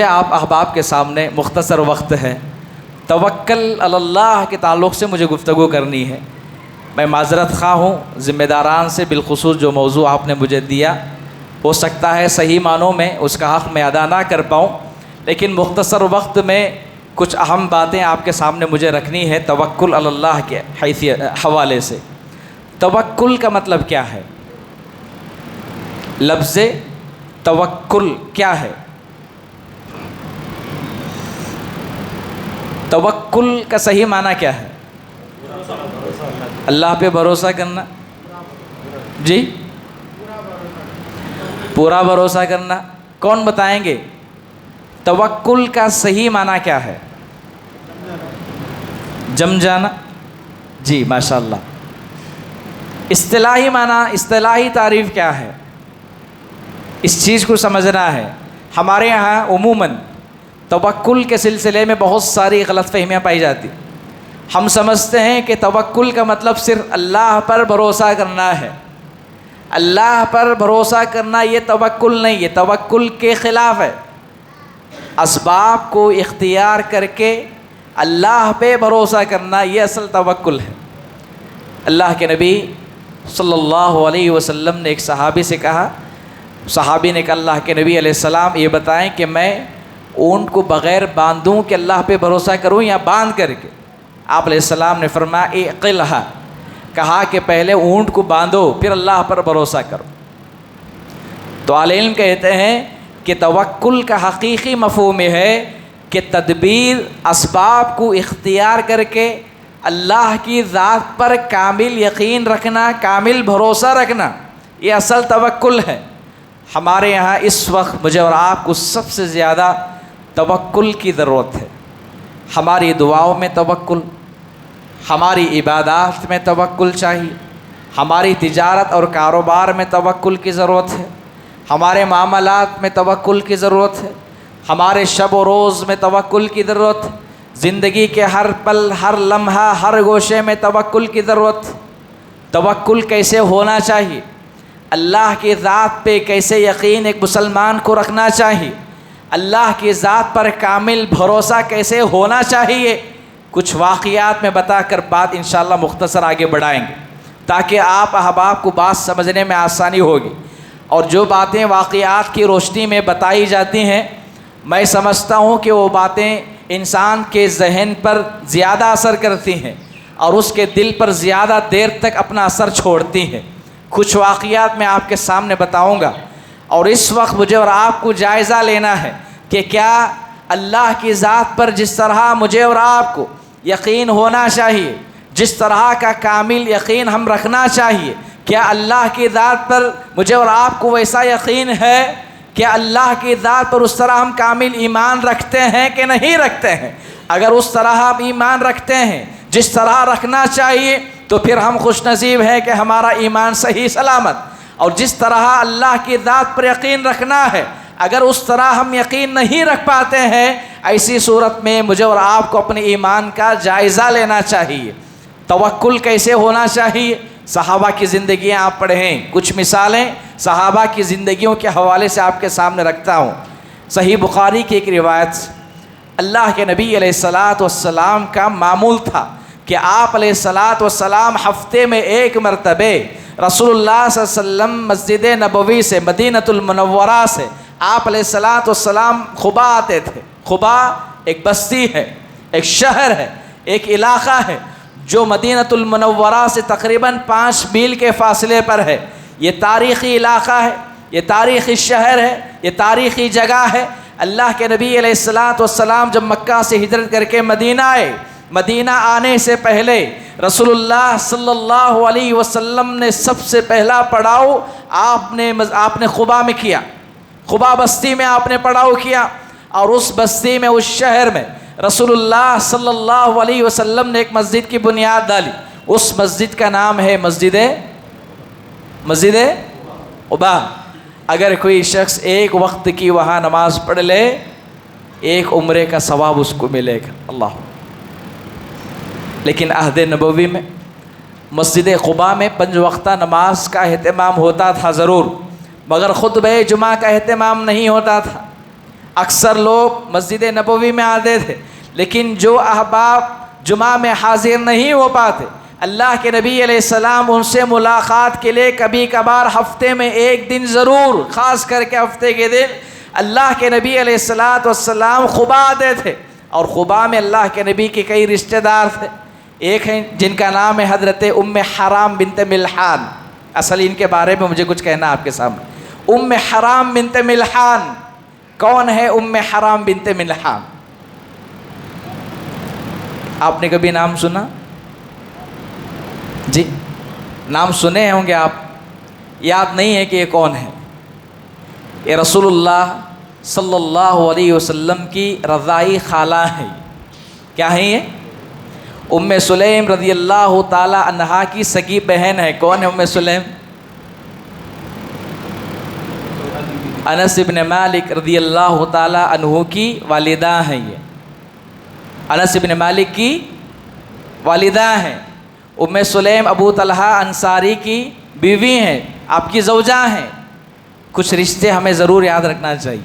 आप अहबाब के सामने मुख्तसर वक्त है, तवक्कल अल्लाह के ताल्लुक़ से मुझे गुफ्तगू करनी है। मैं माज़रत ख़्वाह हूँ ज़िम्मेदारान से, बिलख़ुसूस जो मौजू आपने मुझे दिया हो सकता है सही मानों में उसका हक़ मैं अदा ना कर पाऊँ, लेकिन मुख्तसर वक्त में कुछ अहम बातें आपके सामने मुझे रखनी है तवक्कुल अल्लाह के हवाले से। तवक्कुल का मतलब क्या है? लफ्ज़ तवक्कुल क्या है? तवक्कुल का सही माना क्या है? अल्लाह पे भरोसा करना। जी, पूरा भरोसा करना। कौन बताएंगे तवक्कुल का सही माना क्या है? जम जाना। जी माशाअल्लाह। इस्तिलाही माना, इस्तिलाही तारीफ़ क्या है? इस चीज़ को समझना है। हमारे यहाँ उमूमन तवक्कुल के सिलसिले में बहुत सारी गलतफ़हमियाँ पाई जाती। हम समझते हैं कि तवक्कुल का मतलब सिर्फ़ अल्लाह पर भरोसा करना है। अल्लाह पर भरोसा करना ये तवक्कुल नहीं, ये तवक्कुल के ख़िलाफ़ है। असबाब को इख्तियार करके अल्लाह पे भरोसा करना ये असल तवक्कुल है। अल्लाह के नबी सल्लल्लाहु अलैहि वसल्लम ने एक सहाबी से कहा, सहाबी ने कहा अल्लाह के नबी अलैहिस्सलाम ये बताएं कि मैं ऊँट को बग़ैर बांधूँ कि अल्लाह पे भरोसा करूँ या बांध करके? आप अलैहिस्सलाम ने फरमाया इक़िलहा, कहा कि पहले ऊँट को बांधो फिर अल्लाह पर भरोसा करो। तो आले इल्म कहते हैं कि तवक्कुल का हकीकी मफ़हूम है कि तदबीर असबाब को इख्तियार करके अल्लाह की ज़ात पर कामिल यकीन रखना, कामिल भरोसा रखना, ये असल तवक्कुल है। हमारे यहाँ इस वक्त मुझे और आपको सबसे ज़्यादा तवक्कुल की ज़रूरत है। हमारी दुआओं में तवक्कुल, हमारी इबादत में तवक्कुल चाहिए, हमारी तिजारत और कारोबार में तवक्कुल की ज़रूरत है, हमारे मामलात में तवक्कुल की ज़रूरत है, हमारे शब व रोज़ में तवक्कुल की ज़रूरत है, ज़िंदगी के हर पल, हर लम्हा, हर गोशे में तवक्कुल की ज़रूरत। तवक्कुल कैसे होना चाहिए? अल्लाह की ज़ात पे कैसे यकीन एक मुसलमान को रखना चाहिए? अल्लाह की ज़ात पर कामिल भरोसा कैसे होना चाहिए? कुछ वाक़ियात में बताकर बात इंशाअल्लाह मुख्तसर आगे बढ़ाएंगे ताकि आप अहबाब को बात समझने में आसानी होगी। और जो बातें वाक़ियात की रोशनी में बताई जाती हैं, मैं समझता हूँ कि वो बातें इंसान के जहन पर ज़्यादा असर करती हैं और उसके दिल पर ज़्यादा देर तक अपना असर छोड़ती हैं। कुछ वाक़ियात मैं आपके सामने बताऊँगा और इस वक्त मुझे और आपको जायज़ा लेना है कि क्या अल्लाह की ज़ात पर जिस तरह मुझे और आपको यकीन होना चाहिए, जिस तरह का कामिल यकीन हम रखना चाहिए, क्या अल्लाह की ज़ात पर मुझे और आपको वैसा यकीन है? क्या अल्लाह की ज़ात पर उस तरह हम कामिल ईमान रखते हैं कि नहीं रखते हैं? अगर उस तरह हम ईमान रखते हैं जिस तरह रखना चाहिए तो फिर हम खुशनसीब हैं कि हमारा ईमान सही सलामत। और जिस तरह अल्लाह की ज़ात पर यकीन रखना है, अगर उस तरह हम यकीन नहीं रख पाते हैं, ऐसी सूरत में मुझे और आपको अपने ईमान का जायज़ा लेना चाहिए। तवक्कुल कैसे होना चाहिए? सहाबा की ज़िंदगियाँ आप पढ़ें, कुछ मिसालें सहाबा की ज़िंदगियों के हवाले से आपके सामने रखता हूँ। सही बुखारी की एक रिवायत, अल्लाह के नबी अलैहिस्सलातु वस्सलाम का मामूल था कि आप अलैहिस्सलातु वस्सलाम हफ्ते में एक मरतबे रसूलुल्लाह सल्लल्लाहु अलैहि वसल्लम मस्जिद नबवी से, मदीनतुल मुनव्वरा से आप अलैहिस्सलातु वस्सलाम खुबा आते थे। खुबा एक बस्ती है, एक शहर है, एक इलाक़ा है जो मदीनतुल मुनव्वरा से तकरीबन 5 मील के फ़ासले पर है। ये तारीख़ी इलाक़ा है, ये तारीख़ी शहर है, ये तारीख़ी जगह है। अल्लाह के नबी अलैहिस्सलातु वस्सलाम जब मक्का से हिजरत करके मदीना आए, मदीना आने से पहले रसूलुल्लाह सल्लल्लाहु अलैहि वसल्लम ने सबसे पहला पड़ाव आपने खुबा में किया। खुबा बस्ती में आपने पड़ाव किया और उस बस्ती में, उस शहर में रसूलुल्लाह सल्लल्लाहु अलैहि वसल्लम ने एक मस्जिद की बुनियाद डाली। उस मस्जिद का नाम है मस्जिद क़ुबा। अगर कोई शख्स एक वक्त की वहाँ नमाज पढ़ ले, एक उम्रे का सवाब उसको मिलेगा। अल्लाह। लेकिन अहद नबवी में मस्जिद क़ुबा में 5 वक्ता नमाज का अहतमाम होता था ज़रूर, मगर खुतबे जुमा का अहतमाम नहीं होता था। अक्सर लोग मस्जिद नबवी में आते थे, लेकिन जो अहबाब जुमा में हाजिर नहीं हो पाते, अल्लाह के नबी अलैहिस्सलाम उनसे मुलाकात के लिए कभी कभार हफ्ते में एक दिन ज़रूर, ख़ास करके हफ्ते के दिन अल्लाह के नबी अलैहिस्सलाम खुबा आते थे। और खुबा में अल्लाह के नबी के कई रिश्तेदार थे। एक हैं जिनका नाम है हज़रत उम्मे हराम बिनते मिल्हान। असल इनके बारे में मुझे कुछ कहना आपके सामने। उम्मे हराम बिनते मिल्हान, कौन है उम्मे हराम बिनते मिल्हान? आपने कभी नाम सुना? जी, नाम सुने होंगे आप, याद नहीं है कि ये कौन है। ये रसूलुल्लाह सल्लल्लाहु अलैहि वसल्लम की रज़ाई खाला है। क्या है ये? उम्मे सुलैम रज़ी अल्लाह ताला अन्हा की सगी बहन है। कौन है उम्मे सुलैम? अनस इब्न मालिक रज़ी अल्लाह ताला अन्हु की वालिदा हैं। ये अनस इब्न मालिक की वालिदा हैं। उम्मे सुलैम अबू तलहा अंसारी की बीवी हैं, आपकी ज़ौजा हैं। कुछ रिश्ते हमें ज़रूर याद रखना चाहिए,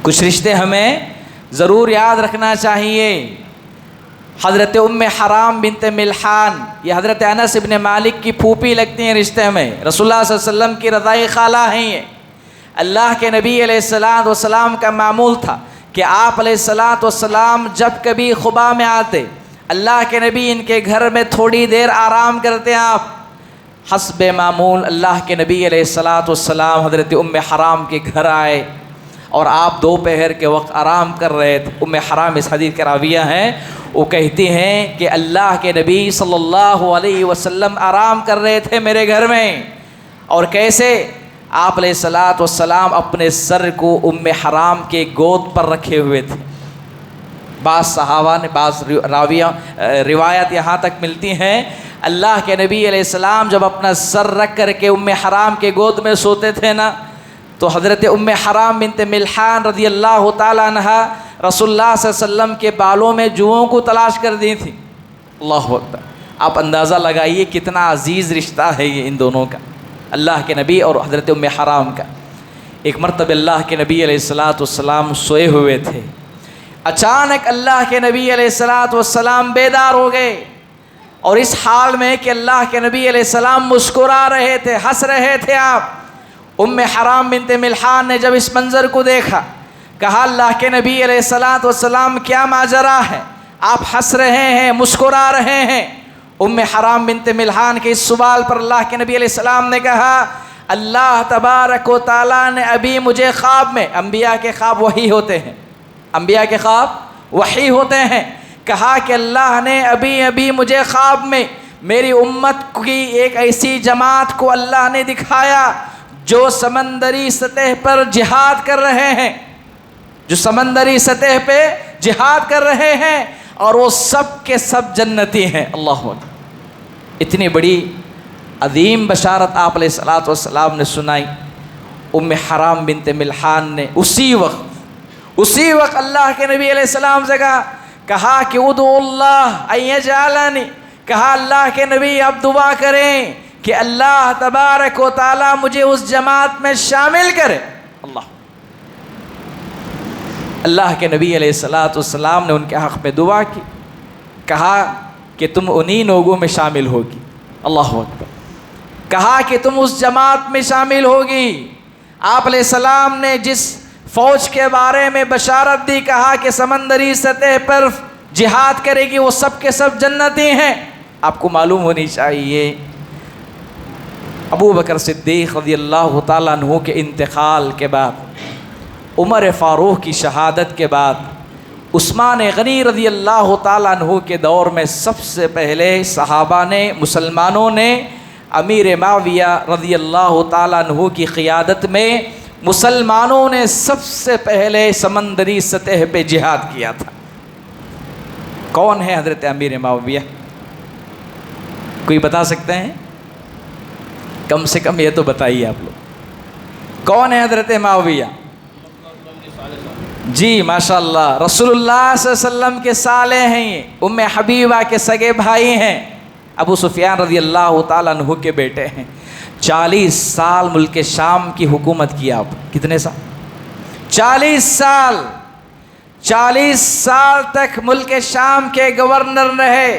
कुछ रिश्ते हमें ज़रूर याद रखना चाहिए। हज़रत उम्मे हराम बिनते मिल्हान, ये हज़रत अनस इब्न मालिक की फूफी लगती हैं रिश्ते में। रसूलुल्लाह सल्लल्लाहु अलैहि वसल्लम की रज़ाई खाला हैं ये। अल्लाह के नबी अलैहिस्सलातु वस्सलाम का मामूल था कि आप अलैहिस्सलातु वस्सलाम जब कभी खुबा में आते, अल्लाह के नबी इनके घर में थोड़ी देर आराम करते। आप हस्बे मामूल अल्लाह के नबी अलैहिस्सलातु वस्सलाम हज़रत उम्मे हराम के घर आए और आप दोपहर के वक्त आराम कर रहे थे। उम्मे हराम इस हदीस के राविया हैं। वो कहती हैं कि अल्लाह के नबी सल्लल्लाहु अलैहि वसल्लम आराम कर रहे थे मेरे घर में। और कैसे? आप अलैहिस्सलातु वस्सलाम अपने सर को उम्मे हराम के गोद पर रखे हुए थे। बाज़ सहाबा ने, बाज़ रिवायत यहाँ तक मिलती हैं, अल्लाह के नबी अलैहिस्सलाम जब अपना सर रख करके उम्मे हराम के गोद में सोते थे ना, तो हज़रत उम्मे हराम बिनते मिल्हान रज़ी अल्लाह ताला अन्हा रसूलुल्लाह सल्लल्लाहु अलैहि वसल्लम के बालों में जुओं को तलाश कर दी थी। अल्लाहु अकबर। आप अंदाज़ा लगाइए कितना अजीज़ रिश्ता है ये इन दोनों का, अल्लाह के नबी और हज़रत उम्मे हराम का। एक मरतबा अल्लाह के नबी अलैहिस्सलातु वस्सलाम सोए हुए थे। अचानक अल्लाह के नबी अलैहिस्सलातु वस्सलाम बेदार हो गए, और इस हाल में कि अल्लाह के नबी अलैहिस्सलाम मुस्कुरा रहे थे, हंस रहे थे। आप उम्मे हराम बिनते मिल्हान ने जब इस मंज़र को देखा, कहा अल्लाह के नबी अलैहिस्सलातु वस्सलाम क्या माजरा है, आप हंस रहे हैं, मुस्कुरा रहे हैं। उम्मे हराम बिनते मिल्हान के इस सवाल पर अल्लाह के नबी अलैहिस्सलाम ने कहा, अल्लाह तबारक व तआला ने अभी मुझे ख्वाब में, अम्बिया के ख्वाब वही होते हैं, अम्बिया के ख्वाब वही होते हैं, कहा कि अल्लाह ने अभी अभी मुझे ख्वाब में मेरी उम्मत की एक ऐसी जमात को अल्लाह ने दिखाया जो समंदरी सतह पर जिहाद कर रहे हैं, जो समंदरी सतह पे जिहाद कर रहे हैं, और वो सब के सब जन्नती हैं। अल्लाह अकबर। इतनी बड़ी अजीम बशारत आप अलैहिस्सलातु वस्सलाम ने सुनाई। उम्मे हराम बिनते मिल्हान ने उसी वक्त अल्लाह के नबी अलैहिस्सलाम से कहा कि उदुल्लाह अय्यजअलनी, कहा अल्लाह के नबी आप दुआ करें कि अल्लाह तबारक व तआला मुझे उस जमात में शामिल करे। अल्लाह के नबी अलैहिस्सलातु वस्सलाम ने उनके हक़ में दुआ की, कहा कि तुम उन्हीं लोगों में शामिल होगी। अल्लाह अकबर। कहा कि तुम उस जमात में शामिल होगी। आप अलैहिस्सलाम ने जिस फ़ौज के बारे में बशारत दी, कहा कि समंदरी सतह पर जिहाद करेगी, वो सब के सब जन्नती हैं। आपको मालूम होनी चाहिए अबू बकर सिद्दीक़ रज़ियल्लाहु ताला अन्हु के इंतकाल के बाद, उमर फ़ारूक की शहादत के बाद, उस्मान गनी रज़ियल्लाहु ताला अन्हु के दौर में सबसे पहले सहाबा ने, मुसलमानों ने अमीर माविया रज़ियल्लाहु ताला अन्हु की क़ियादत में मुसलमानों ने सबसे पहले समंदरी सतह पे जिहाद किया था। कौन है हज़रत अमीर माविया? कोई बता सकते हैं? कम से कम ये तो बताइए आप लोग, कौन है हज़रत माविया? जी माशाअल्लाह, रसूलुल्लाह सल्लल्लाहु अलैहि वसल्लम के साले हैं ये, उम्मे हबीबा के सगे भाई हैं, अबू सुफियान रज़ियल्लाहु ताला अन्हु के बेटे हैं। 40 साल मुल्क शाम की हुकूमत की आप। कितने साल? 40 साल तक मुल्क शाम के गवर्नर रहे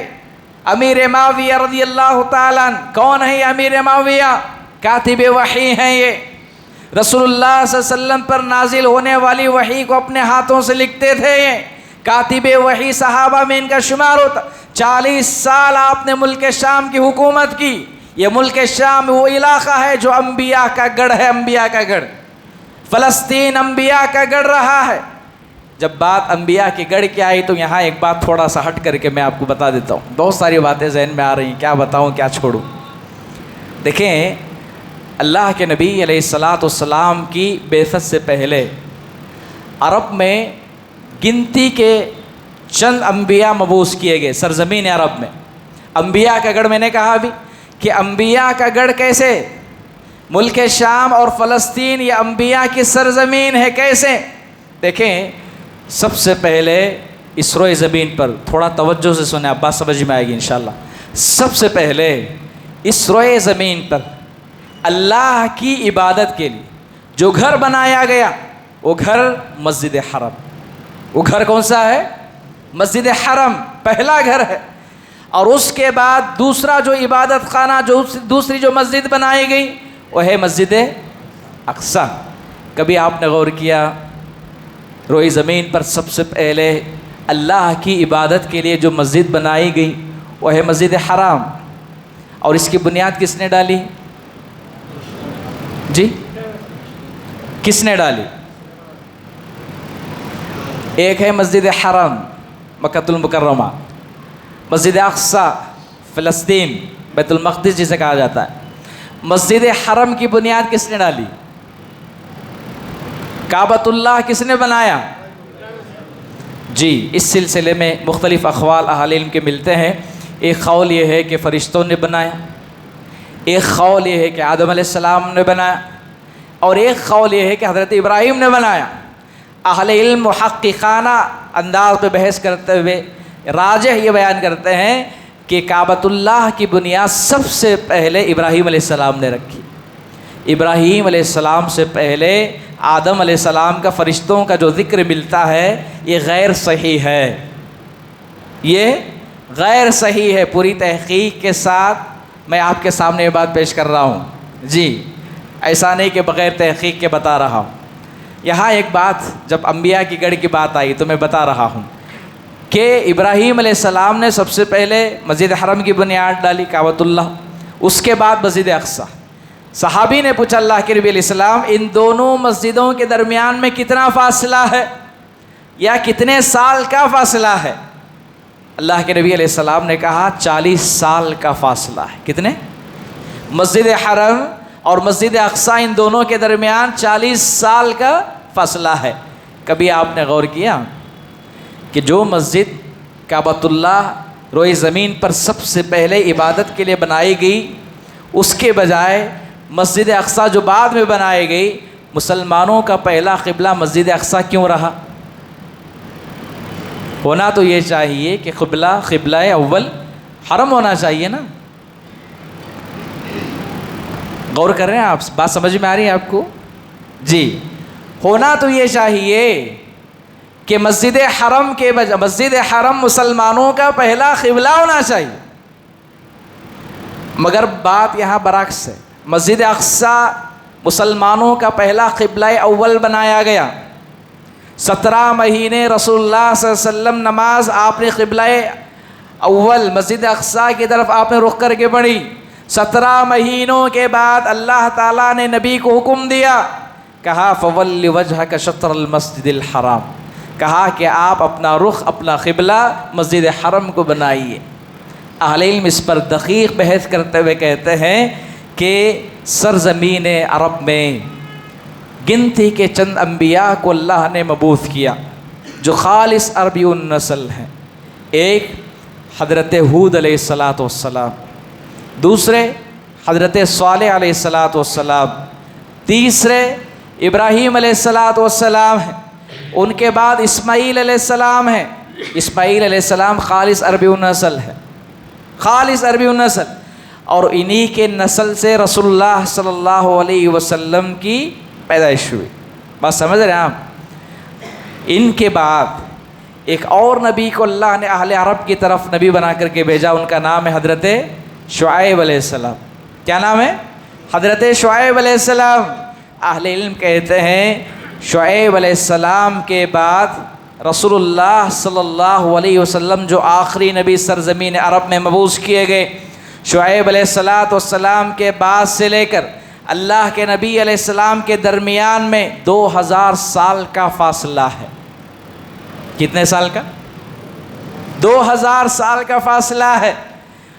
अमीर माविया रज़ी अल्लाह ताला अन्हु। कौन है ये अमीर माविया? कातिब वही हैं ये। रसूलुल्लाह सल्लल्लाहु अलैहि वसल्लम पर नाजिल होने वाली वही को अपने हाथों से लिखते थे ये। कातिब वही सहाबा में इनका शुमार होता। 40 साल आपने मुल्क शाम की हुकूमत की। ये मुल्क शाम वो इलाका है जो अम्बिया का गढ़ है, अम्बिया का गढ़। फ़लस्तीन अम्बिया का गढ़ रहा है। जब बात अम्बिया के गढ़ की आई तो यहाँ एक बात थोड़ा सा हट करके मैं आपको बता देता हूँ। बहुत सारी बातें जहन में आ रही हैं, क्या बताऊँ क्या छोड़ूँ। देखें, अल्लाह के नबी अलैहिस्सलाम की बेइज्जत से पहले अरब में गिनती के चंद अम्बिया मबूस किए गए सरज़मीन अरब में। अम्बिया का गढ़ मैंने कहा अभी कि अम्बिया का गढ़ कैसे? मुल्क शाम और फ़लस्तीन ये अम्बिया की सरज़मीन है। कैसे? देखें, सबसे पहले इस रोए ज़मीन पर थोड़ा तवज्जो से सुने, आप बात समझ में आएगी इंशाअल्लाह। सबसे पहले इस रोए ज़मीन पर अल्लाह की इबादत के लिए जो घर बनाया गया वो घर मस्जिद हरम। वो घर कौन सा है? मस्जिद हरम पहला घर है। और उसके बाद दूसरा जो इबादत खाना, जो दूसरी जो मस्जिद बनाई गई वो है मस्जिद अक्सा। कभी आपने गौर किया रोई ज़मीन पर सबसे पहले अल्लाह की इबादत के लिए जो मस्जिद बनाई गई वो है मस्जिद हराम। और इसकी बुनियाद किसने डाली जी? किसने डाली? एक है मस्जिद हराम मक्कातुल मुकर्रमा, मस्जिद अक्सा फ़लस्तीन बैतुल मक़दिस जिसे कहा जाता है। मस्जिद हरम की बुनियाद किसने डाली? काबतुल्लाह किसने बनाया? जी, इस सिलसिले में मुख्तलिफ़ अक़वाल अहले इल्म के मिलते हैं। एक क़ौल ये है कि फ़रिश्तों ने बनाया, एक क़ौल ये है कि आदम अलैहिस्सलाम ने बनाया, और एक क़ौल ये है कि हज़रत इब्राहीम ने बनाया। अहले इल्म मुहक्किकाना अंदाज़ पे बहस करते हुए राजिह ये बयान करते हैं कि काबतुल्लाह की बुनियाद सबसे पहले इब्राहीम अलैहिस्सलाम ने रखी। इब्राहीम अलैहिस्सलाम से पहले आदम अलैहिस्सलाम का फ़रिश्तों का जो ज़िक्र मिलता है ये गैर सही है, ये गैर सही है। पूरी तहक़ीक़ के साथ मैं आपके सामने ये बात पेश कर रहा हूँ जी, ऐसा नहीं कि बग़ैर तहक़ीक़ के बता रहा हूँ। यहाँ एक बात, जब अम्बिया की गढ़ की बात आई तो मैं बता रहा हूँ कि इब्राहीम अलैहिस्सलाम ने सबसे पहले मस्जिद हरम की बुनियाद डाली काबतुल्लाह, उसके बाद मस्जिद अक्सा। सहाबी ने पूछा अल्लाह के नबी अलैहिस्सलाम इन दोनों मस्जिदों के दरमियान में कितना फ़ासला है या कितने साल का फ़ासला है? अल्लाह के नबी अलैहिस्सलाम ने कहा 40 साल का फ़ासला है। कितने? मस्जिद हरम और मस्जिद अक्सा इन दोनों के दरमियान 40 साल का फ़ासला है। कभी आपने गौर किया कि जो मस्जिद काबतुल्लाह रोए ज़मीन पर सबसे पहले इबादत के लिए बनाई गई, उसके बजाय मस्जिद अक्सा जो बाद में बनाई गई, मुसलमानों का पहला क़िबला मस्जिद अक्सा क्यों रहा? होना तो ये चाहिए कि क़िबला अव्वल हरम होना चाहिए ना। गौर कर रहे हैं आप? बात समझ में आ रही है आपको जी? होना तो ये चाहिए कि मस्जिद हरम के बजाय मस्जिद हरम मुसलमानों का पहला क़िबला होना चाहिए, मगर बात यहाँ बरअक्स है। मस्जिद अक्सा मुसलमानों का पहला क़िबला अव्वल बनाया गया। 17 महीने रसूलुल्लाह सल्लल्लाहु अलैहि वसल्लम नमाज आपने क़िबला अव्वल मस्जिद अक्सा की तरफ आपने रुख करके पढ़ी। 17 महीनों के बाद अल्लाह ताला ने नबी को हुक्म दिया, कहा फ़वल्लि वजहक शत्रल मस्जिदिल हराम, कहा कि आप अपना रुख, अपना क़िबला मस्जिद हरम को बनाइए। अहले इल्म इस पर दक़ीक़ बहस करते हुए कहते हैं कि सरज़मीन अरब में गिनती के चंद अम्बिया को अल्लाह ने मबूस किया जो ख़ालिस अरबी नस्ल हैं। एक हज़रत हूद अलैहिस्सलातु वस्सलाम, दूसरे हज़रत सालेह अलैहिस्सलातु वस्सलाम, तीसरे इब्राहीम अलैहिस्सलातु वस्सलाम हैं, उनके बाद इस्माईल अलैहिस्सलाम हैं। इस्माईल अलैहिस्सलाम ख़ालिस अरबी नस्ल है, ख़ालिस अरबी नस्ल, और इन्हीं के नस्ल से रसूलुल्लाह सल्लल्लाहु अलैहि वसल्लम की पैदाइश हुई। बात समझ रहे हैं आप? इनके बाद एक और नबी को अल्लाह ने अहले अरब की तरफ नबी बना करके भेजा, उनका नाम है हज़रत शुआइब अलैहिस्सलाम। क्या नाम है? हज़रत शुआइब अलैहिस्सलाम। अहले इल्म कहते हैं शुआइब अलैहिस्सलाम के बाद रसूलुल्लाह सल्लल्लाहु अलैहि वसल्लम जो आखिरी नबी सरज़मीन अरब में मबूस किए गए, शुआइब अलैहिस्सलाम के बाद से लेकर अल्लाह के नबी अलैहिस्सलाम के दरमियान में 2000 साल का फासला है। कितने साल का? 2000 साल का फासला है।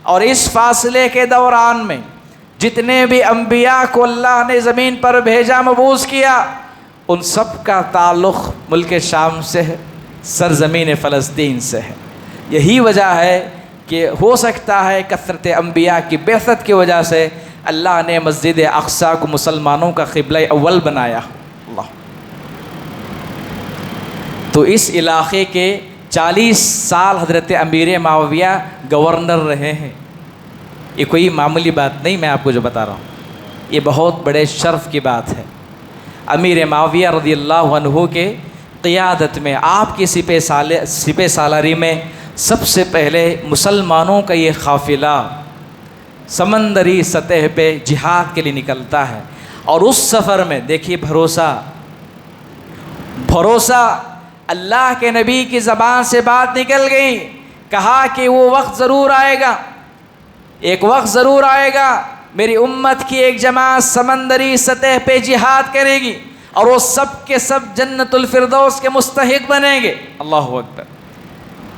और इस फासले के दौरान में जितने भी अम्बिया को अल्लाह ने ज़मीन पर भेजा, मबूस किया, उन सब का ताल्लुक़ मुल्क शाम से है, सरज़मीन फ़लस्तीन से है। यही वजह है कि हो सकता है कसरत अम्बिया की बेअसत की वजह से अल्लाह ने मस्जिद अक़सा को मुसलमानों का क़िबला अव्वल बनाया। अल्लाह। तो इस इलाक़े के 40 साल हज़रत अमीर मुआविया गवर्नर रहे हैं। ये कोई मामूली बात नहीं, मैं आपको जो बता रहा हूँ, ये बहुत बड़े शर्फ़ की बात है। अमीर मुआविया रज़ियल्लाहु अन्हु के क़ियादत में, आपकी सिपह सालारी में सबसे पहले मुसलमानों का ये काफ़िला समंदरी सतह पे जिहाद के लिए निकलता है। और उस सफ़र में देखिए भरोसा अल्लाह के नबी की ज़बान से बात निकल गई, कहा कि वो वक्त ज़रूर आएगा, एक वक्त ज़रूर आएगा, मेरी उम्मत की एक जमात समंदरी सतह पे जिहाद करेगी और वो सब के सब जन्नतुल फिरदौस के मुस्तहिक बनेंगे। अल्लाहु अकबर।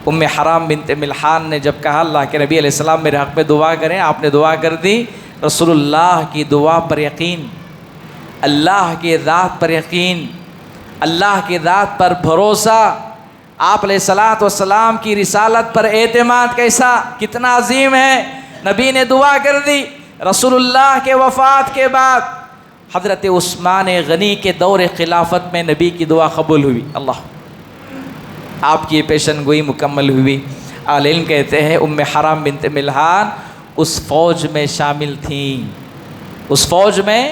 उम्मे हराम बिन्त मिल्हान ने जब कहा अल्लाह के नबी अलैहिस्सलाम मेरे हक़ में दुआ करें, आपने दुआ कर दी। रसूलुल्लाह की दुआ पर यकीन, अल्लाह के ज़ात पर यकीन, अल्लाह की ज़ात पर भरोसा, आप अलैहिस्सलात वस्सलाम की रिसालत पर एतमाद कैसा कितना अजीम है। नबी ने दुआ कर दी। रसूलुल्लाह के वफ़ात के बाद हज़रत उस्मान गनी के दौर खिलाफत में नबी की दुआ कबूल हुई। अल्लाह, आपकी पेशन गोई मुकम्मल हुई। अहले इल्म कहते हैं उम्मे हराम बिन्त मिल्हान उस फ़ौज में शामिल थीं, उस फ़ौज में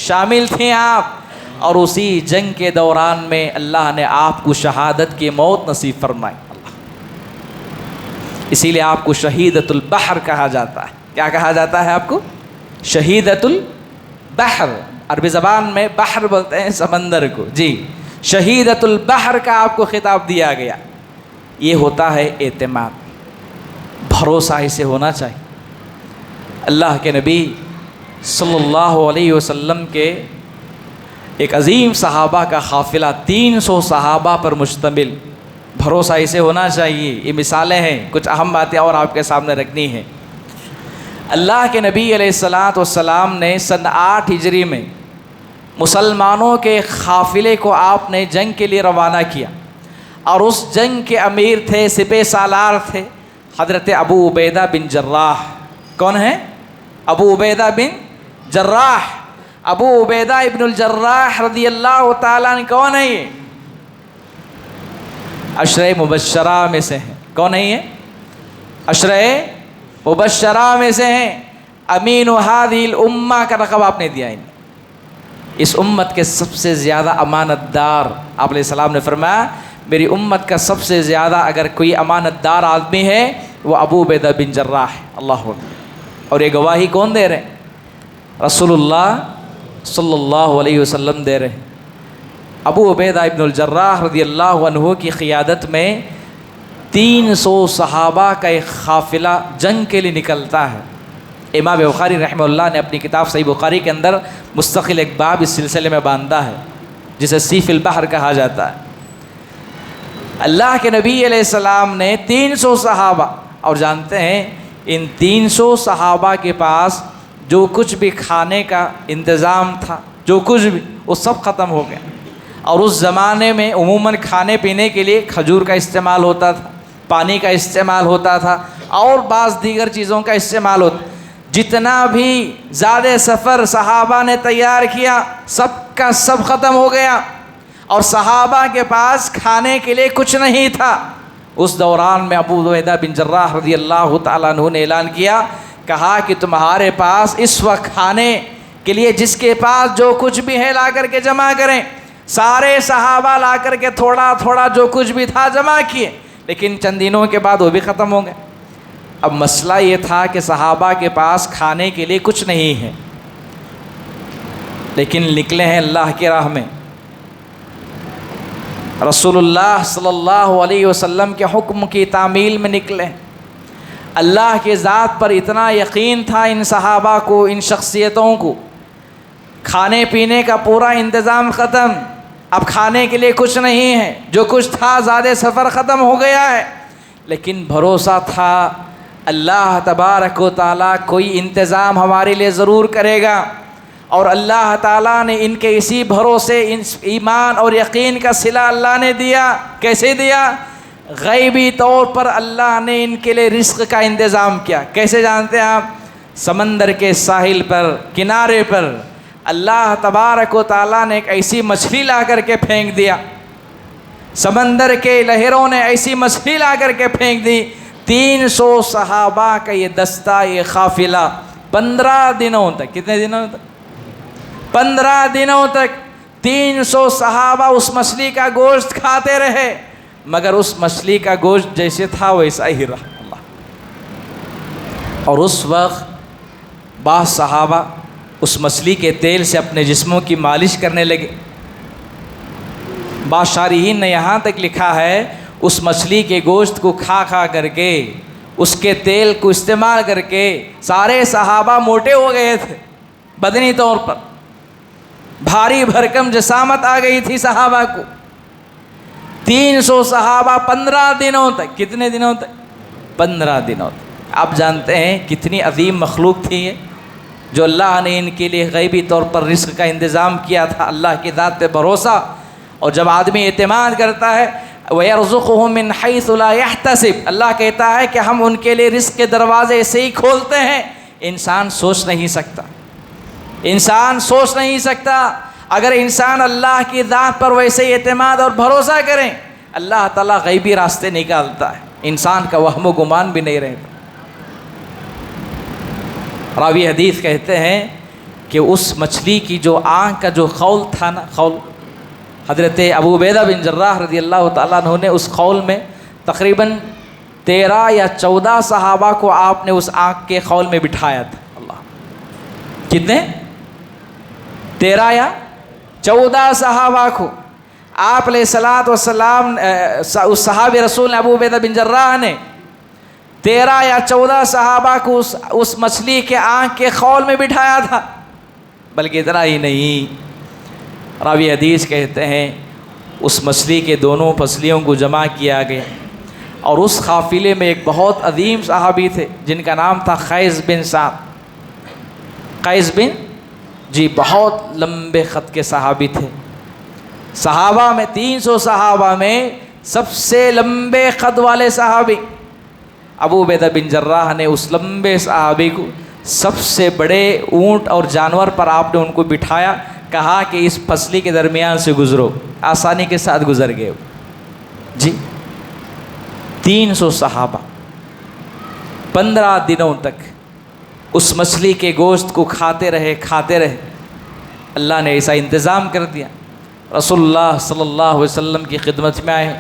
शामिल थीं आप। और उसी जंग के दौरान में अल्लाह ने आपको शहादत की मौत नसीब फरमाई। इसीलिए आपको शहीदतुल बहर कहा जाता है। क्या कहा जाता है आपको? शहीदतुल बहर। अरबी ज़बान में बहर बोलते हैं समंदर को। जी, शहीदतुल बहर का आपको खिताब दिया गया। ये होता है एतमाद, भरोसा इसे होना चाहिए। अल्लाह के नबी सल्लल्लाहु अलैहि वसल्लम के एक अजीम सहाबा का काफ़िला 300 सहाबा पर मुश्तमिल, भरोसा इसे होना चाहिए। ये मिसालें हैं, कुछ अहम बातें और आपके सामने रखनी है। अल्लाह के नबी अलैहिस्सलात वस्सलाम ने सन 8 हिजरी में मुसलमानों के काफ़िले को आपने जंग के लिए रवाना किया और उस जंग के अमीर थे, सिपह सालार थे हज़रत अबू उबैदा बिन जर्राह। कौन है? Abu Ubaidah bin Jarrah. Abu Ubaidah ibnul Jarrah रज़ियल्लाहु ताला अन्हु कौन है? ये अशरे मुबश्शरा में से हैं। कौन है ये? अशरे मुबश्शरा में से हैं। अमीन हादिल उम्मा का रक़ब आपने दिया इन्हें, इस उम्मत के सबसे ज़्यादा अमानतदार। आप अलैहिस्सलाम ने फरमाया मेरी उम्मत का सबसे ज़्यादा अगर कोई अमानतदार आदमी है वो अबू उबैदा बिन जर्राह है। अल्लाह। और ये गवाही कौन दे रहे हैं? रसूलुल्लाह सल्लल्लाहु अलैहि वसल्लम दे रहे हैं। अबू उबैदा इब्नुल जर्राह रज़ियल्लाहु अन्हु की क़ियादत में 300 सहाबा का एक काफ़िला जंग के लिए निकलता है। इमाम बुखारी रहमतुल्लाह ने अपनी किताब सही बुखारी के अंदर मुस्तक़िल एक बाब इस सिलसिले में बांधा है, जिसे सीफ़िल बहर कहा जाता है। अल्लाह के नबी अलैहिस्सलाम ने 300 सहाबा, और जानते हैं इन 300 सहाबा के पास जो कुछ भी खाने का इंतज़ाम था, जो कुछ भी, वो सब ख़त्म हो गया। और उस ज़माने में उमूमन खाने पीने के लिए खजूर का इस्तेमाल होता था, पानी का इस्तेमाल होता था और बाज़ दीगर चीज़ों का इस्तेमाल होता। जितना भी ज़्यादा सफ़र सहाबा ने तैयार किया सब का सब ख़त्म हो गया और सहाबा के पास खाने के लिए कुछ नहीं था। उस दौरान में अबू उबैदा बिन जर्राह रज़ियल्लाहु ताला अन्हु ने ऐलान किया, कहा कि तुम्हारे पास इस वक्त खाने के लिए जिसके पास जो कुछ भी है ला करके जमा करें। सारे सहाबा ला करके थोड़ा थोड़ा जो कुछ भी था जमा किए, लेकिन चंद दिनों के बाद वो भी ख़त्म हो गए। अब मसला ये था कि सहाबा के पास खाने के लिए कुछ नहीं है, लेकिन निकले हैं अल्लाह की राह में। रसूलुल्लाह सल्लल्लाहु अलैहि वसल्लम के हुक्म की तामील में निकले। अल्लाह के ज़ात पर इतना यकीन था इन सहाबा को, इन शख्सियतों को। खाने पीने का पूरा इंतज़ाम ख़त्म, अब खाने के लिए कुछ नहीं है, जो कुछ था ज़्यादा सफ़र ख़त्म हो गया है, लेकिन भरोसा था अल्लाह तबारक व तआला कोई इंतज़ाम हमारे लिए ज़रूर करेगा। और अल्लाह ताला ने इनके इसी भरोसे, इन ईमान और यकीन का सिला अल्लाह ने दिया। कैसे दिया? गैबी तौर पर अल्लाह ने इनके लिए रिस्क का इंतज़ाम किया। कैसे जानते हैं आप? समंदर के साहिल पर, किनारे पर अल्लाह तबारक व तआला ने एक ऐसी मछली ला कर के फेंक दिया, समंदर के लहरों ने ऐसी मछली ला कर के फेंक दी। 300 सहाबा का ये दस्ता, ये काफिला 15 दिनों तक, कितने दिनों तक? 15 दिनों तक 300 सहाबा उस मछली का गोश्त खाते रहे, मगर उस मछली का गोश्त जैसे था वैसा ही रहा। और उस वक्त बाज़ सहाबा उस मछली के तेल से अपने जिस्मों की मालिश करने लगे। बाज़ शारिहीन ने यहाँ तक लिखा है, उस मछली के गोश्त को खा खा करके, उसके तेल को इस्तेमाल करके सारे सहाबा मोटे हो गए थे। बदनी तौर पर भारी भरकम जसामत आ गई थी सहाबा को। 300 सहाबा 15 दिनों तक, कितने दिनों तक? 15 दिनों तक। आप जानते हैं कितनी अजीम मखलूक थी ये, जो अल्लाह ने इनके लिए गैबी तौर पर रिस्क का इंतज़ाम किया था। अल्लाह की ज़ात पे भरोसा, और जब आदमी एतमाद करता है, वयरज़ुक़ुहु मिन हैसु ला यहतसिब, अल्लाह कहता है कि हम उनके लिए रिस्क के दरवाज़े ऐसे ही खोलते हैं। इंसान सोच नहीं सकता, इंसान सोच नहीं सकता। अगर इंसान अल्लाह की ज़ात पर वैसे एतमाद और भरोसा करें, अल्लाह ताला गैबी रास्ते निकालता है, इंसान का वहम गुमान भी नहीं रहता। रावी हदीस कहते हैं कि उस मछली की जो आँख का जो खौल था ना, खौल, हज़रत अबू उबैदा बिन जर्राह रज़ी अल्लाह ताला अन्हु ने उस खौल में तकरीबन 13 या 14 सहाबा को आपने उस आँख के खौल में बिठाया था। अल्लाह, कितने? 13 या 14 सहाबा को आप अलैहिस्सलात वस्सलाम, उस सहाबी रसूल अबू उबैदा बिन जर्राह ने 13 या 14 सहाबा को उस मछली के आँख के खौल में बिठाया था। बल्कि इतना ही नहीं, रावी हदीस कहते हैं उस मछली के दोनों फसलियों को जमा किया गया, और उस काफ़िले में एक बहुत अजीम सहाबी थे जिनका नाम था कैस बिन साद। कैस बिन, जी, बहुत लंबे ख़त के सहाबी थे। सहाबा में 300 सहाबा में सबसे लंबे क़द वाले सहाबी अबू उबैदा बिन जर्राह ने उस लंबे सहाबी को सबसे बड़े ऊँट और जानवर पर आपने उनको बिठाया, कहा कि इस फसली के दरमियान से गुज़रो। आसानी के साथ गुज़र गए जी। 300 सहाबा 15 दिनों तक उस मछली के गोश्त को खाते रहे, खाते रहे। अल्लाह ने ऐसा इंतज़ाम कर दिया। रसूलुल्लाह सल्लल्लाहु अलैहि वसल्लम की खिदमत में आए,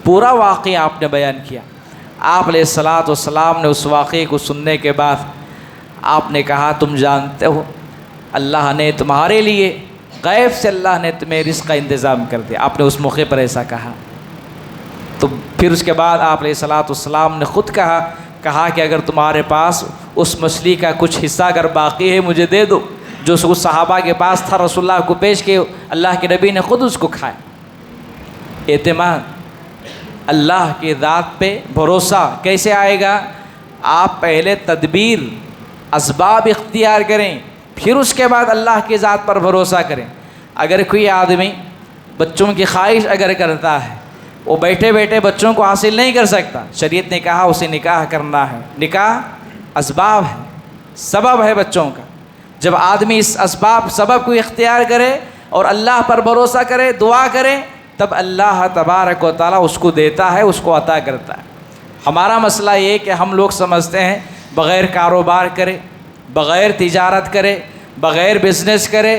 पूरा वाक़या आपने बयान किया। आप अलैहिस्सलातु वस्सलाम ने उस वाक़े को सुनने के बाद आपने कहा, तुम जानते हो अल्लाह ने तुम्हारे लिए, गैब से अल्लाह ने तुम्हें रिज़्क़ का इंतज़ाम कर दिया। आपने उस मौके पर ऐसा कहा। तो फिर उसके बाद आप अलैहिस्सलातु वस्सलाम ने ख़ुद कहा कि अगर तुम्हारे पास उस मछली का कुछ हिस्सा अगर बाक़ी है मुझे दे दो, जो उस सहाबा के पास था। रसूलुल्लाह को पेश किए, अल्लाह के नबी ने ख़ुद उसको खाया। एतमाद, अल्लाह की ज़ात पे भरोसा कैसे आएगा? आप पहले तदबीर, असबाब इख्तियार करें, फिर उसके बाद अल्लाह की ज़ात पर भरोसा करें। अगर कोई आदमी बच्चों की ख्वाहिश अगर करता है, वो बैठे बैठे बच्चों को हासिल नहीं कर सकता। शरीयत ने कहा उसे निकाह करना है। निकाह असबाब है, सबब है बच्चों का। जब आदमी इस असबाब सबब को इख्तियार करे और अल्लाह पर भरोसा करे, दुआ करे, तब अल्लाह तबारक व तआला उसको देता है, उसको अता करता है। हमारा मसला ये कि हम लोग समझते हैं बग़ैर कारोबार करे, बग़ैर तिजारत करे, बग़ैर बिज़नेस करे,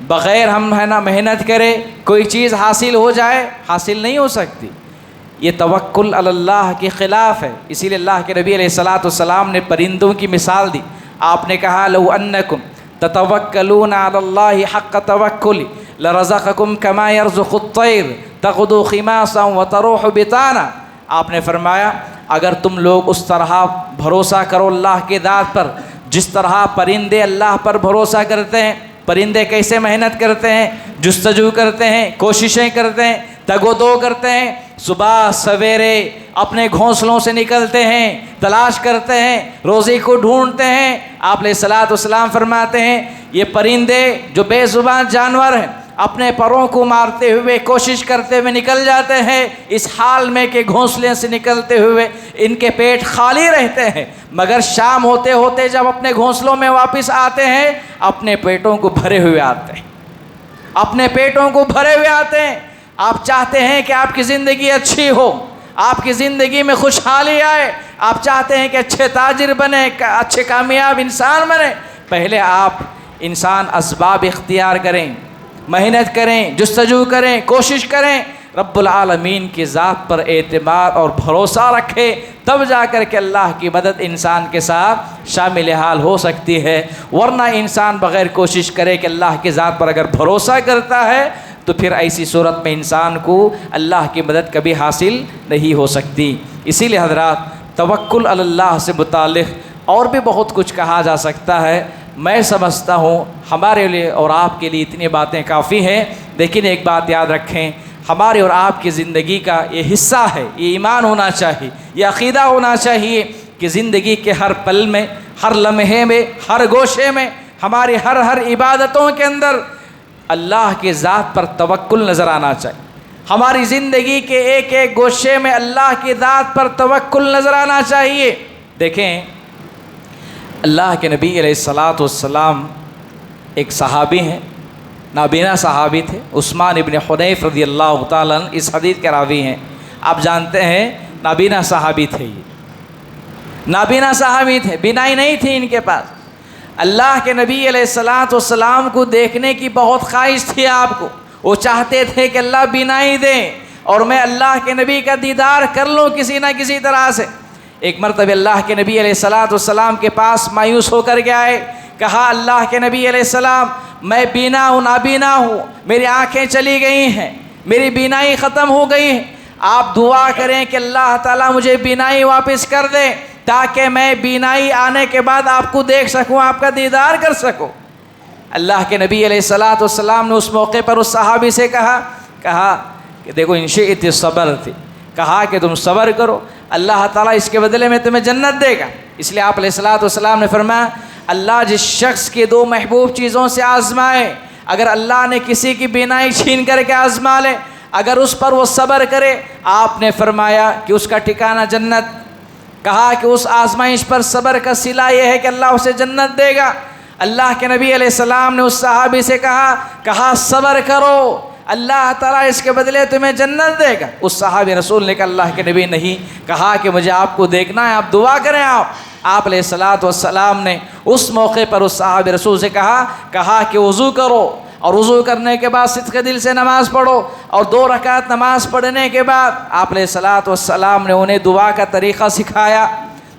बग़ैर हम है ना मेहनत करें कोई चीज़ हासिल हो जाए, हासिल नहीं हो सकती। ये तवक्कुल अल्लाह के ख़िलाफ़ है। इसीलिए अल्लाह के नबी अलैहिस्सलाम ने परिंदों की मिसाल दी। आपने कहा लौ अन्नकुम ततवक्कलूना अलल्लाहि हक़्क़ तवक्कुलि लरज़क़कुम कमा यरज़ुक़ुत-तैर तग़दू ख़िमासन व तरूह बिताना। आपने फरमाया अगर तुम लोग उस तरह भरोसा करो अल्लाह के ज़ात पर जिस तरह परिंदे अल्लाह पर भरोसा करते हैं। परिंदे कैसे मेहनत करते हैं, जुस्तजू करते हैं, कोशिशें करते हैं, तगोदो करते हैं, सुबह सवेरे अपने घोंसलों से निकलते हैं, तलाश करते हैं, रोज़ी को ढूंढते हैं। आप अलैहिस्सलातु वस्सलाम फरमाते हैं ये परिंदे जो बेज़ुबान जानवर हैं अपने परों को मारते हुए कोशिश करते हुए निकल जाते हैं, इस हाल में कि घोंसले से निकलते हुए इनके पेट खाली रहते हैं, मगर शाम होते होते जब अपने घोंसलों में वापस आते हैं अपने पेटों को भरे हुए आते हैं, अपने पेटों को भरे हुए आते हैं। आप चाहते हैं कि आपकी ज़िंदगी अच्छी हो, आपकी ज़िंदगी में खुशहाली आए, आप चाहते हैं कि अच्छे ताजिर बने, अच्छे कामयाब इंसान बने। पहले आप इंसान असबाब इख्तियार करें, मेहनत करें, जुस्तजू करें, कोशिश करें, रब्बुल आलमीन की ज़ात पर एतमाद और भरोसा रखें, तब जाकर के अल्लाह की मदद इंसान के साथ शामिल हाल हो सकती है। वरना इंसान बग़ैर कोशिश करे कि अल्लाह की ज़ात पर अगर भरोसा करता है तो फिर ऐसी सूरत में इंसान को अल्लाह की मदद कभी हासिल नहीं हो सकती। इसीलिए हज़रात तवक्कुल अल्लाह से मुताल्लिक़ और भी बहुत कुछ कहा जा सकता है। मैं समझता हूँ हमारे लिए और आपके लिए इतनी बातें काफ़ी हैं। लेकिन एक बात याद रखें, हमारे और आपकी ज़िंदगी का ये हिस्सा है, ये ईमान होना चाहिए, ये अक़ीदा होना चाहिए कि ज़िंदगी के हर पल में, हर लम्हे में, हर गोशे में, हमारी हर इबादतों के अंदर अल्लाह के ज़ात पर तवक्कुल नज़र आना चाहिए। हमारी ज़िंदगी के एक एक गोशे में अल्लाह की ज़ात पर तवक्कुल नज़र आना चाहिए। देखें, अल्लाह के नबी अलैहिस्सलातु वस्सलाम एक सहाबी हैं, नाबीना सहाबी थे, उस्मान इब्न हुदैफ रज़ियल्लाहु ताला अन्हु इस हदीस के रावी हैं। आप जानते हैं नाबीना सहाबी थे, ये नाबीना सहाबी थे, बिनाई नहीं थी इनके पास। अल्लाह के नबी अलैहिस्सलातु वस्सलाम को देखने की बहुत ख्वाहिश थी आपको, वो चाहते थे कि अल्लाह बिनाई दें और मैं अल्लाह के नबी का दीदार कर लूँ किसी न किसी तरह से। एक मरतबा अल्लाह के नबी अलैहिस्सलातु वस्सलाम के पास मायूस होकर के आए, कहा अल्लाह के नबी अलैहिस्सलाम मैं बीना हूँ, नाबीना हूँ, मेरी आँखें चली गई हैं, मेरी बीनाई ख़त्म हो गई है, आप दुआ करें कि अल्लाह ताला मुझे बीनाई वापस कर दे ताकि मैं बीनाई आने के बाद आपको देख सकूं, आपका दीदार कर सकूं। अल्लाह के नबी अलैहिस्सलातु वस्सलाम ने उस मौके पर उस सहाबी से कहा कि देखो इंशिअत सब्र थी, कहा कि तुम सब्र करो, अल्लाह ताला इसके बदले में तुम्हें जन्नत देगा। इसलिए आप अलैहिस्सलातु वस्सलाम ने फरमाया अल्लाह जिस शख्स की दो महबूब चीज़ों से आज़माए, अगर अल्लाह ने किसी की बीनाई छीन करके आज़मा ले, अगर उस पर वो सब्र करे, आपने फरमाया कि उसका ठिकाना जन्नत। कहा कि उस आज़माइश पर सब्र का सिला ये है कि अल्लाह उसे जन्नत देगा। अल्लाह के नबी अलैहिस्सलाम ने उस सहाबी से कहा सब्र करो, अल्लाह ताला इसके बदले तुम्हें जन्नत देगा। उस सहाबी रसूल ने कहा अल्लाह के नबी नहीं, कहा कि मुझे आपको देखना है, आप दुआ करें। आप अलैहिस्सलातु वस्सलाम ने उस मौके पर उस सहाबी रसूल से कहा कि वज़ू करो और वज़ू करने के बाद सिद्क़े दिल से नमाज़ पढ़ो और 2 रकात नमाज़ पढ़ने के बाद आप अलैहिस्सलातु वस्सलाम ने उन्हें दुआ का तरीक़ा सिखाया,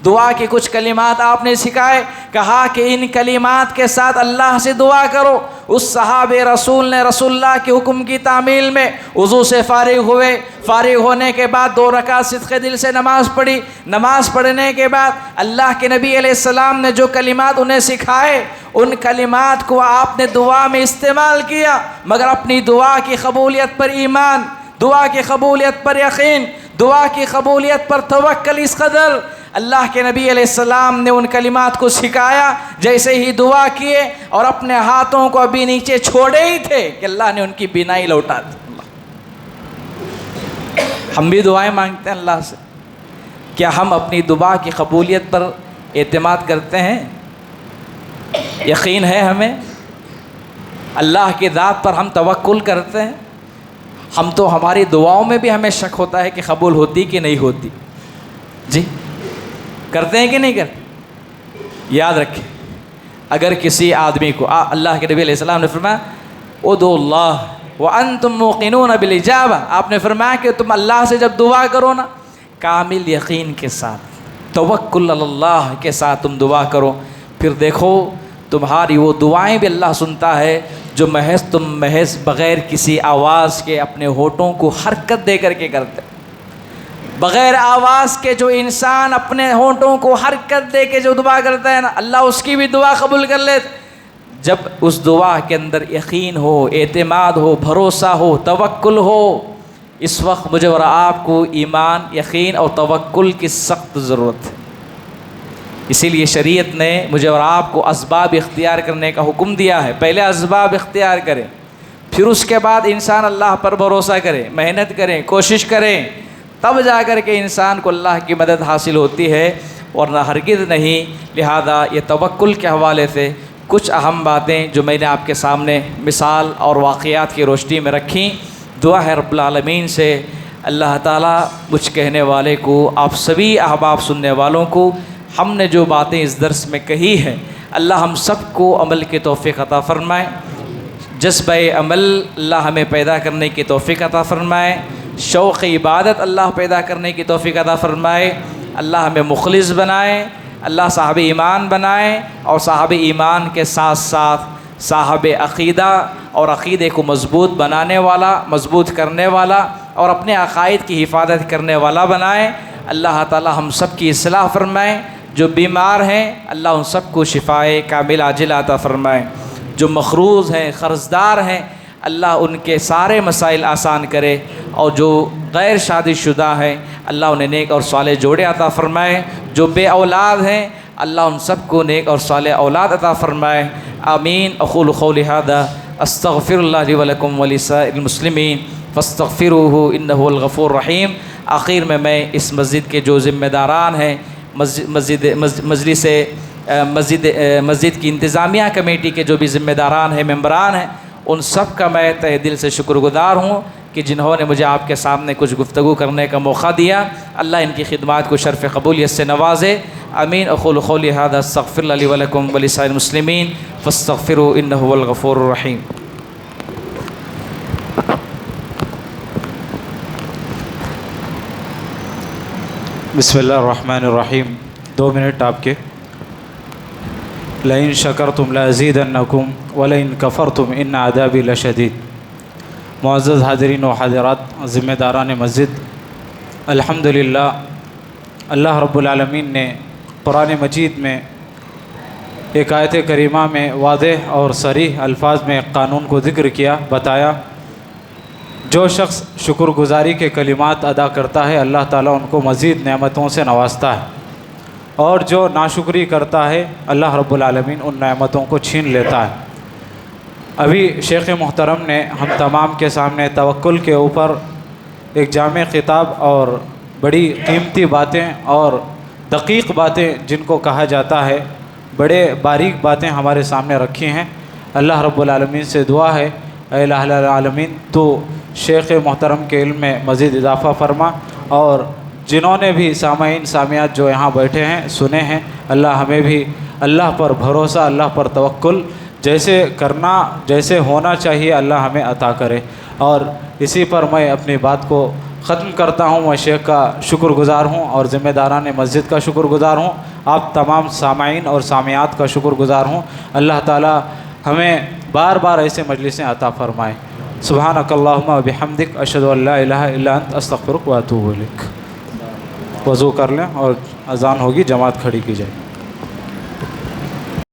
दुआ के कुछ कलिमात आपने सिखाए, कहा कि इन कलिमात के साथ अल्लाह से दुआ करो। उस सहाबे रसूल ने रसूलुल्लाह के हुक्म की तामील में वज़ू से फ़ारिग हुए, फ़ारिग होने के बाद 2 रकात सिद्क़े दिल से नमाज़ पढ़ी। नमाज़ पढ़ने के बाद अल्लाह के नबी अलैहिस्सलाम ने जो कलिमात उन्हें सिखाए उन कलिमात को आपने दुआ में इस्तेमाल किया, मगर अपनी दुआ की कबूलियत पर ईमान, दुआ की कबूलियत पर यकीन, दुआ की कबूलियत पर तवक्कुल इस कदर अल्लाह के नबी अलैहिस्सलाम ने उन कलिमात को सिखाया। जैसे ही दुआ किए और अपने हाथों को अभी नीचे छोड़े ही थे कि अल्लाह ने उनकी बीनाई लौटा दी। हम भी दुआएं मांगते हैं अल्लाह से, क्या हम अपनी दुआ की कबूलियत पर एतमाद करते हैं? यकीन है हमें? अल्लाह की ज़ात पर हम तवक्कुल करते हैं? हम तो हमारी दुआओं में भी हमें शक होता है कि कबूल होती कि नहीं होती। जी करते हैं कि नहीं करते? याद रखें, अगर किसी आदमी को अल्लाह के नबी अलैहिस्सलाम ने फरमाया उदुल्लाह व अंतुम मुक़िनून बिल इजाबा। आपने फरमाया कि तुम अल्लाह से जब दुआ करो ना, कामिल यकीन के साथ, तवक्कुल अल्लाह के साथ तुम दुआ करो, फिर देखो तुम्हारी वो दुआएं भी अल्लाह सुनता है जो तुम महज बग़ैर किसी आवाज़ के अपने होठों को हरकत दे करके करते। बग़ैर आवाज़ के जो इंसान अपने होठों को हरकत दे के जो दुआ करता है ना, अल्लाह उसकी भी दुआ कबूल कर ले। जब उस दुआ के अंदर यकीन हो, एतमाद हो, भरोसा हो, तवक्कुल हो, इस वक्त मुझे और आपको ईमान, यकीन और तवक्कुल की सख्त ज़रूरत है। इसीलिए शरीयत ने मुझे और आपको असबाब इख्तियार करने का हुक्म दिया है। पहले असबाब इख्तियार करें, फिर उसके बाद इंसान अल्लाह पर भरोसा करे, मेहनत करें, कोशिश करें, तब जा कर के इंसान को अल्लाह की मदद हासिल होती है, वरना हरगिज़ नहीं। लिहाजा ये तवक्कुल के हवाले से कुछ अहम बातें जो मैंने आपके सामने मिसाल और वाक़यात की रोशनी में रखी। दुआ है रब्बुल आलमीन से अल्लाह ताला मुझ कहने वाले को, आप सभी अहबाब सुनने वालों को, हमने जो बातें इस दर्स में कही है, अल्लाह हम सबको अमल की तौफ़ीक़ अता फ़रमाए। जज्बे अमल अल्लाह हमें पैदा करने की तौफ़ीक़ अता फ़रमाए। शौक़ इबादत अल्लाह पैदा करने की तौफ़ीक़ अता फ़रमाए। अल्लाह हमें मुखलिस बनाए, अल्लाह साहब ईमान बनाए, और साहब ईमान के साथ साथ साहब अक़ीदा और अक़ीदे को मज़बूत बनाने वाला, मज़बूत करने वाला और अपने अक़ाइद की हिफाजत करने वाला बनाए। अल्लाह ताला हम सब की इस्लाह फ़रमाए। जो बीमार हैं अल्लाह उन सबको शिफ़ाए कामिल आजिल अता फ़रमाए। जो मखरूज़ हैं, क़र्ज़दार हैं, अल्लाह उनके सारे मसाइल आसान करे, और जो गैर शादीशुदा हैं अल्लाह उन्हें नेक और साले जोड़े अता फ़रमाए। जो बे औलाद हैं अल्लाह उन सबको नेक और साले औलाद अता फ़रमाए। आमीन। अक़ूलु क़ौली हाज़ा अस्तग़फ़िरुल्लाह ली व लकुम व लिसाइरिल मुस्लिमीन फ़स्तग़फ़िरूहु इन्नहु हुवल गफ़ूरुर रहीम। आखिर में मैं इस मस्जिद के जो ज़िम्मेदारान हैं, मस्जिद की इंतज़ामिया कमेटी के जो भी ज़िम्मेदारान हैं, मेंबरान हैं, उन सब का मैं तहे दिल से शुक्रगुज़ार हूँ कि जिन्होंने मुझे आपके सामने कुछ गुफ्तगू करने का मौका दिया। अल्लाह इनकी खिदमात को शर्फ़ क़बूलियत से नवाज़े। आमीन। अक़ूलु क़ौली हाज़ा अस्तग़फ़िरुल्लाह ली व लकुम व लिसाइरिल मुस्लिमीन फ़स्तग़फ़िरूहु इन्नहु हुवल गफ़ूरुर रहीम। बिस्मिल्लाहिर्रहमानिर्रहीम। 2 मिनट आपके। लइन शकरतुम लअज़ीदन्नकुम व लइन कफ़रतुम इन्न अज़ाबी लशदीद। मुअज़्ज़ज़ हाज़रीन व हाज़िरात, ज़िम्मेदारान मस्जिद, अल्हम्दुलिल्लाह अल्लाह रब्बुल आलमीन ने कुरान मजीद में एक आयत करीमा में वाज़ेह और सरीह अल्फाज में एक क़ानून को ज़िक्र किया, बताया। जो शख्स शुक्रगुज़ारी के कलिमात अदा करता है अल्लाह ताला उनको मज़ीद नेमतों से नवाजता है, और जो नाशुक्री करता है अल्लाह रब्बुल आलमीन उन नेमतों को छीन लेता है। अभी शेख़ मोहतरम ने हम तमाम के सामने तवक्कुल के ऊपर एक जामे ख़िताब और बड़ी कीमती बातें और दक़ीक़ बातें जिनको कहा जाता है, बड़े बारीक बातें हमारे सामने रखी हैं। अल्लाह रब्बुल आलमीन से दुआ है, ऐ इलाहुल आलमीन तो शेख़ मोहतरम के इल्म में मज़ीद इजाफ़ा फ़रमा, और जिन्होंने भी सामाईन सामियात जो यहाँ बैठे हैं, सुने हैं, अल्लाह हमें भी अल्लाह पर भरोसा, अल्लाह पर तवक्कुल जैसे करना, जैसे होना चाहिए, अल्लाह हमें अता करे। और इसी पर मैं अपनी बात को ख़त्म करता हूँ। मैं शेख का शुक्रगुज़ार हूँ और ज़िम्मेदारान मस्जिद का शुक्रगुज़ार हूँ। आप तमाम सामाईन और सामियात का शुक्रगुज़ार हूँ। अल्लाह ताला हमें बार बार ऐसे मजलिसें अता फ़रमाए। सुब्हानकल्लाहुम्मा व बिहम्दिक अशहदु अल्ला इलाहा इल्ला अंत अस्तग़फिरुक व अतूबु इलैक। वज़ू कर लें और अज़ान होगी, जमात खड़ी की जाए।